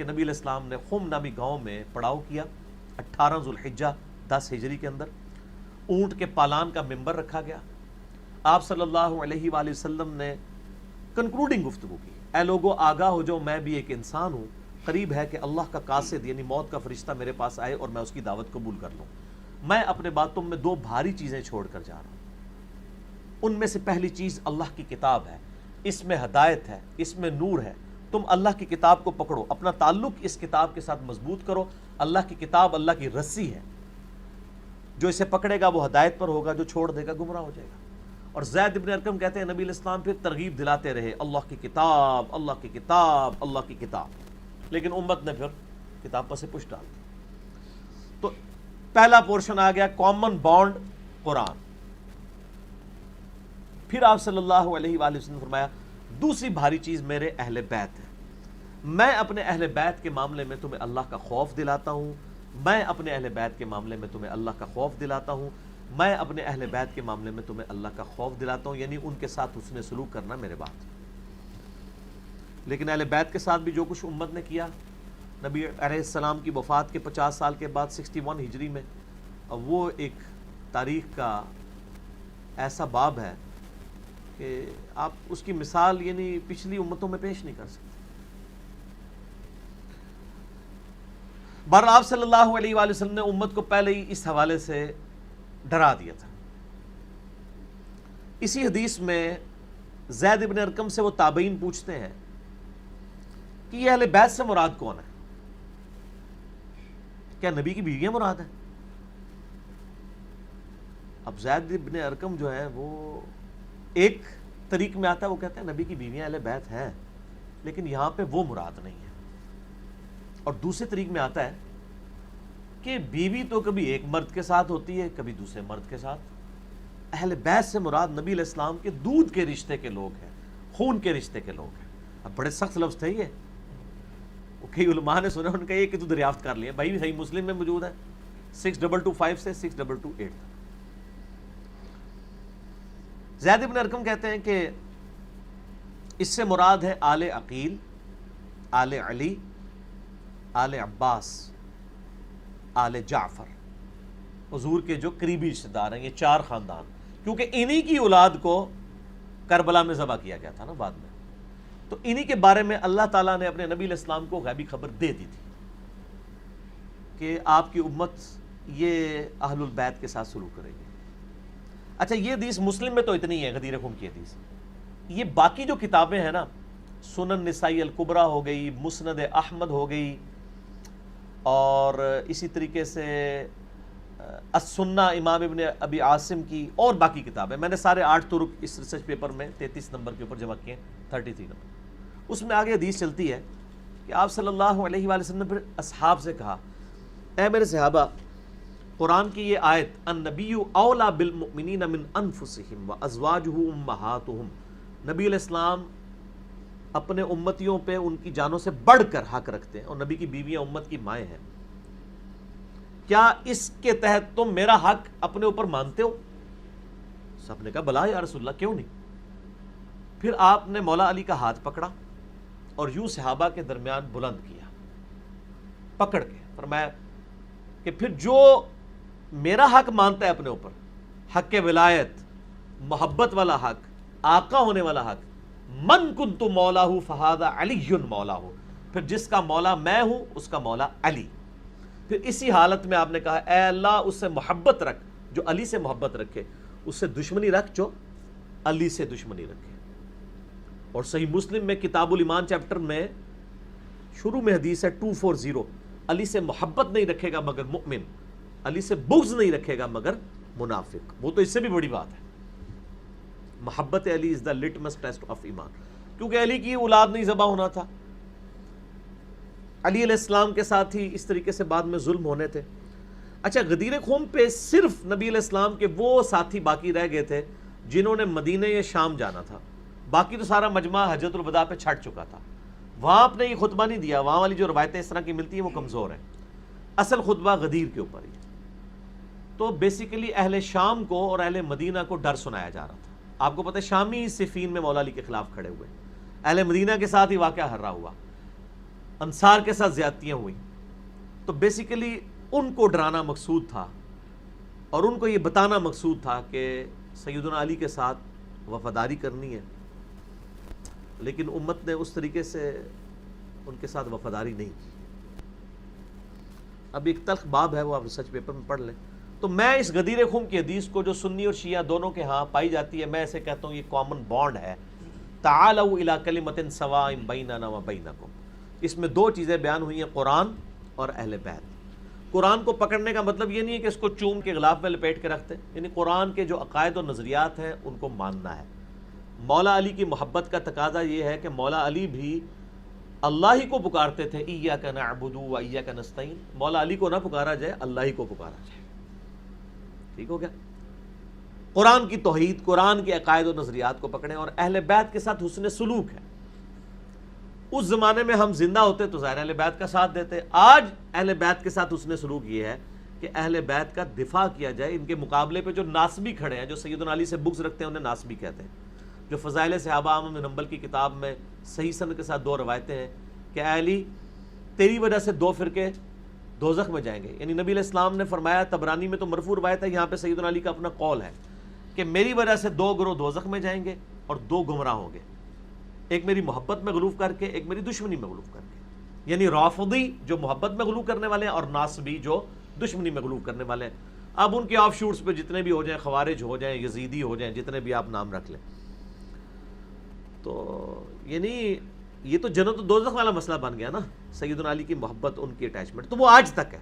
کہ نبی علیہ السلام نے خم نامی گاؤں میں پڑاؤ کیا 18 ذوالحجہ 10 ہجری کے اندر. اونٹ کے پالان کا ممبر رکھا گیا. آپ صلی اللہ علیہ وآلہ وسلم نے کنکلوڈنگ گفتگو کی. اے لوگو آگاہ ہو جاؤ، میں بھی ایک انسان ہوں، قریب ہے کہ اللہ کا قاصد یعنی موت کا فرشتہ میرے پاس آئے اور میں اس کی دعوت قبول کر لوں. میں اپنے باتوں میں 2 بھاری چیزیں چھوڑ کر جا رہا ہوں. ان میں سے پہلی چیز اللہ کی کتاب ہے، اس میں ہدایت ہے، اس میں نور ہے. تم اللہ کی کتاب کو پکڑو، اپنا تعلق اس کتاب کے ساتھ مضبوط کرو. اللہ کی کتاب اللہ کی رسی ہے، جو اسے پکڑے گا وہ ہدایت پر ہوگا، جو چھوڑ دے گا گمراہ ہو جائے گا. اور زید بن ارقم کہتے ہیں نبی علیہ السلام پھر ترغیب دلاتے رہے، اللہ کی کتاب، اللہ کی کتاب، اللہ کی کتاب. لیکن امت نے پھر کتاب پر سے پش ڈال دی. تو پہلا پورشن آ گیا کامن بانڈ قرآن. پھر آپ صلی اللہ علیہ وآلہ وسلم نے فرمایا دوسری بھاری چیز میرے اہل بیت ہے. میں اپنے اہل بیت کے معاملے میں تمہیں اللہ کا خوف دلاتا ہوں. میں اپنے اہل بیت کے معاملے میں تمہیں اللہ کا خوف دلاتا ہوں. میں اپنے اہل بیت کے معاملے میں تمہیں اللہ کا خوف دلاتا ہوں، یعنی ان کے ساتھ حسن سلوک کرنا میرے بات. لیکن اہل بیت کے ساتھ بھی جو کچھ امت نے کیا، نبی علیہ السلام کی وفات کے 50 سال کے بعد 61 ہجری میں، وہ ایک تاریخ کا ایسا باب ہے کہ آپ اس کی مثال یعنی پچھلی امتوں میں پیش نہیں کر سکتے. بہرحال آپ صلی اللہ علیہ وآلہ وسلم نے امت کو پہلے ہی اس حوالے سے ڈرا دیا تھا. اسی حدیث میں زید بن ارقم سے وہ تابعین پوچھتے ہیں کہ یہ اہل بیت سے مراد کون ہے؟ کیا نبی کی بیویاں مراد ہیں؟ اب زید بن ارقم جو ہے وہ ایک طریق میں آتا ہے، وہ کہتے ہیں نبی کی بیویاں اہل بیت ہیں، لیکن یہاں پہ وہ مراد نہیں ہے. اور دوسرے طریق میں آتا ہے کہ بیوی تو کبھی ایک مرد کے ساتھ ہوتی ہے، کبھی دوسرے مرد کے ساتھ. اہل بیت سے مراد نبی علیہ السلام کے دودھ کے رشتے کے لوگ ہیں، خون کے رشتے کے لوگ ہیں. اب بڑے سخت لفظ تھے یہ، کئی علماء نے سنا، ان کا یہ کہ تو دریافت کر لیا بھائی، صحیح مسلم میں موجود ہے 6225 سے 6228 تک. زید بن ارقم کہتے ہیں کہ اس سے مراد ہے آل عقیل، آل علی، آل عباس، آل جعفر. حضور کے جو قریبی رشتہ دار ہیں یہ 4 خاندان، کیونکہ انہی کی اولاد کو کربلا میں ذبح کیا گیا تھا نا بعد میں. تو انہی کے بارے میں اللہ تعالیٰ نے اپنے نبی علیہ السلام کو غیبی خبر دے دی تھی کہ آپ کی امت یہ اہل البیت کے ساتھ سلوک کرے گی. اچھا یہ حدیث مسلم میں تو اتنی ہے، غدیر خم کی حدیث. یہ باقی جو کتابیں ہیں نا، سنن نسائی الکبریٰ ہو گئی، مسند احمد ہو گئی، اور اسی طریقے سے السنہ امام ابن ابی عاصم کی، اور باقی کتابیں میں نے سارے 8 طرق اس ریسرچ پیپر میں 33 نمبر کے اوپر جمع کیے، 33 نمبر. اس میں آگے حدیث چلتی ہے کہ آپ صلی اللہ علیہ وآلہ وسلم نے پھر اصحاب سے کہا، اے میرے صحابہ، قرآن کی یہ آیت النبی اولا بالمؤمنین من انفسہم وازواجہ امہاتہم، نبی علیہ السلام اپنے امتیوں پہ ان کی جانوں سے بڑھ کر حق رکھتے ہیں، اور نبی کی بیویاں امت کی مائیں ہیں. کیا اس کے تحت تم میرا حق اپنے اوپر مانتے ہو؟ سب نے کہا بلا یا رسول اللہ، کیوں نہیں. پھر آپ نے مولا علی کا ہاتھ پکڑا اور یوں صحابہ کے درمیان بلند کیا پکڑ کے، فرمایا کہ پھر جو میرا حق مانتا ہے اپنے اوپر، حق ولایت، محبت والا حق، آقا ہونے والا حق، من کنت مولا فہذا علی مولا، پھر جس کا مولا میں ہوں اس کا مولا علی. پھر اسی حالت میں آپ نے کہا اے اللہ اس سے محبت رکھ جو علی سے محبت رکھے، اس سے دشمنی رکھ جو علی سے دشمنی رکھے. اور صحیح مسلم میں کتاب الایمان چیپٹر میں شروع میں حدیث ہے 240، علی سے محبت نہیں رکھے گا مگر مؤمن، علی سے بغض نہیں رکھے گا مگر منافق. وہ تو اس سے بھی بڑی بات ہے. محبت علی از دا لٹمس ٹیسٹ آف ایمان، کیونکہ علی کی اولاد نہیں ذبح ہونا تھا. علی علیہ السلام کے ساتھ ہی اس طریقے سے بعد میں ظلم ہونے تھے. اچھا غدیر خم پہ صرف نبی علیہ السلام کے وہ ساتھی باقی رہ گئے تھے جنہوں نے مدینہ یا شام جانا تھا، باقی تو سارا مجمع حجۃ الوداع پہ چھٹ چکا تھا. وہاں آپ نے یہ خطبہ نہیں دیا، وہاں والی جو روایتیں اس طرح کی ملتی ہیں وہ کمزور ہیں. اصل خطبہ غدیر کے اوپر ہی. تو بیسیکلی اہل شام کو اور اہل مدینہ کو ڈر سنایا جا رہا تھا. آپ کو پتہ ہے شامی صفین میں مولا علی کے خلاف کھڑے ہوئے، اہل مدینہ کے ساتھ ہی واقعہ ہررا ہوا. انصار کے ساتھ زیادتیاں ہوئیں، تو بیسیکلی ان کو ڈرانا مقصود تھا اور ان کو یہ بتانا مقصود تھا کہ سیدنا علی کے ساتھ وفاداری کرنی ہے، لیکن امت نے اس طریقے سے ان کے ساتھ وفاداری نہیں کی۔ اب ایک تلخ باب ہے، وہ آپ ریسرچ پیپر میں پڑھ لیں۔ تو میں اس غدیر خم کی حدیث کو جو سنی اور شیعہ دونوں کے ہاں پائی جاتی ہے، میں اسے کہتا ہوں یہ کامن بانڈ ہے، تعالوا الی کلمۃ سواء بیننا و بینکم۔ اس میں دو چیزیں بیان ہوئی ہیں، قرآن اور اہل بیت۔ قرآن کو پکڑنے کا مطلب یہ نہیں ہے کہ اس کو چوم کے غلاف میں لپیٹ کے رکھتے، یعنی قرآن کے جو عقائد و نظریات ہیں ان کو ماننا ہے۔ مولا علی کی محبت کا تقاضا یہ ہے کہ مولا علی بھی اللہ ہی کو پکارتے تھے، ایاک نعبد و ایاک نستعین۔ مولا علی کو نہ پکارا جائے، اللہ ہی کو پکارا جائے۔ ٹھیک ہو گیا؟ قرآن کی توحید، قرآن کے عقائد و نظریات کو پکڑیں، اور اہل بیت کے ساتھ حسن سلوک ہے۔ اس زمانے میں ہم زندہ ہوتے تو ظاہر اہل بیت کا ساتھ دیتے۔ آج اہل بیت کے ساتھ حسن سلوک یہ ہے کہ اہل بیت کا دفاع کیا جائے۔ ان کے مقابلے پہ جو ناسبی کھڑے ہیں، جو سیدنا علی سے بغض رکھتے ہیں، انہیں ناسبی کہتے ہیں۔ جو فضائل صحابہ احمد بن حنبل کی کتاب میں صحیح سند کے ساتھ دو روایتیں ہیں کہ اے علی تیری وجہ سے دو فرقے دوزخ میں جائیں گے، یعنی نبی علیہ السلام نے فرمایا، طبرانی میں تو مرفوع روایت ہے، یہاں پہ سیدنا علی کا اپنا قول ہے کہ میری وجہ سے دو گروہ دوزخ میں جائیں گے اور دو گمراہ ہوں گے، ایک میری محبت میں غلوف کر کے، ایک میری دشمنی میں غلوف کر کے۔ یعنی رافضی جو محبت میں غلوف کرنے والے ہیں، اور ناصبی جو دشمنی میں غلوف کرنے والے ہیں۔ اب ان کے آف شوٹس پہ جتنے بھی ہو جائیں، خوارج ہو جائیں، یزیدی ہو جائیں، جتنے بھی آپ نام رکھ لیں، تو یعنی یہ تو جنت و دوزخ والا مسئلہ بن گیا نا، سیدنا علی کی محبت، ان کی اٹیچمنٹ، تو وہ آج تک ہے۔